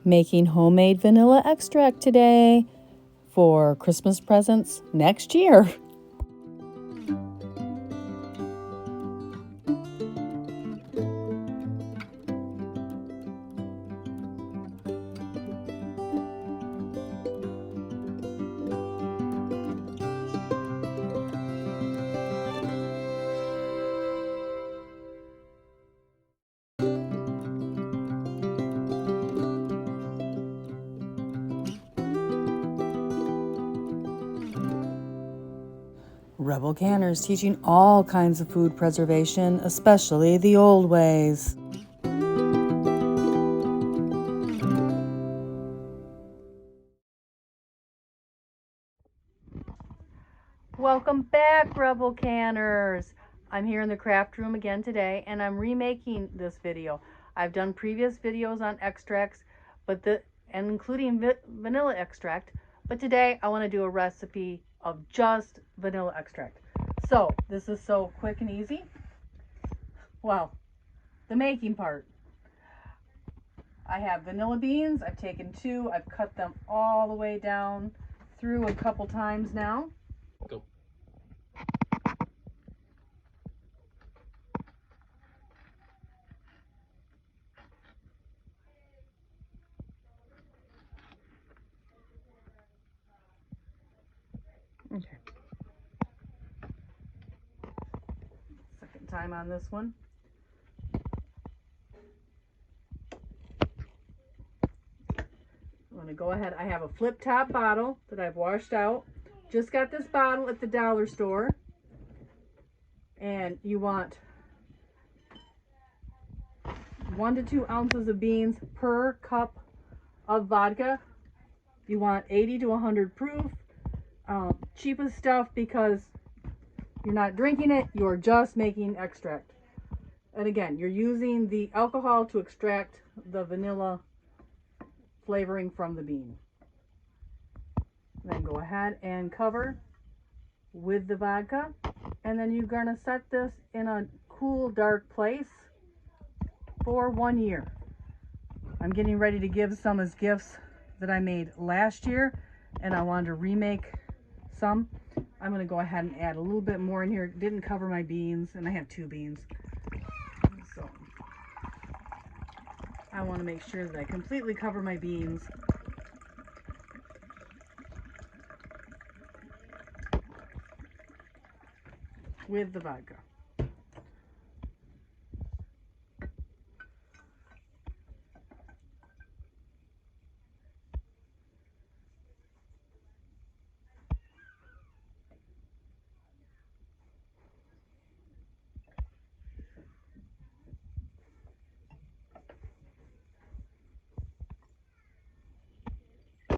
Making homemade vanilla extract today for Christmas presents next year. Rebel Canners teaching all kinds of food preservation, especially the old ways. Welcome back, Rebel Canners. I'm here in the craft room again today, and I'm remaking this video. I've done previous videos on extracts, and including vanilla extract, but today I want to do a recipe of just vanilla extract. So this is so quick and easy. Well, the making part. I have vanilla beans. I've taken 2. I've cut them all the way down through a couple times now. Go. Okay. Second time on this one. I'm going to go ahead. I have a flip top bottle that I've washed out. Just got this bottle at the dollar store. And you want 1 to 2 ounces of beans per cup of vodka. You want 80 to 100 proof. Cheapest stuff because you're not drinking it, you're just making extract. And again, you're using the alcohol to extract the vanilla flavoring from the bean. Then go ahead and cover with the vodka. And then you're going to set this in a cool, dark place for 1 year. I'm getting ready to give some as gifts that I made last year, and I wanted to remake some. I'm going to go ahead and add a little bit more in here. Didn't cover my beans, and I have 2 beans. So I want to make sure that I completely cover my beans. With the vodka.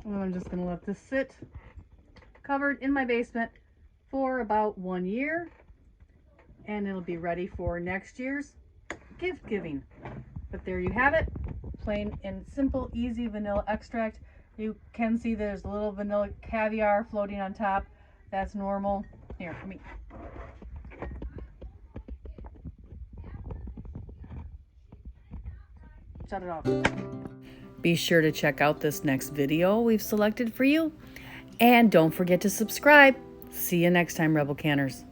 And I'm just going to let this sit covered in my basement for about 1 year. And it'll be ready for next year's gift giving. But there you have it. Plain and simple, easy vanilla extract. You can see there's a little vanilla caviar floating on top. That's normal. Here, let me. Shut it off. Be sure to check out this next video we've selected for you. And don't forget to subscribe. See you next time, Rebel Canners.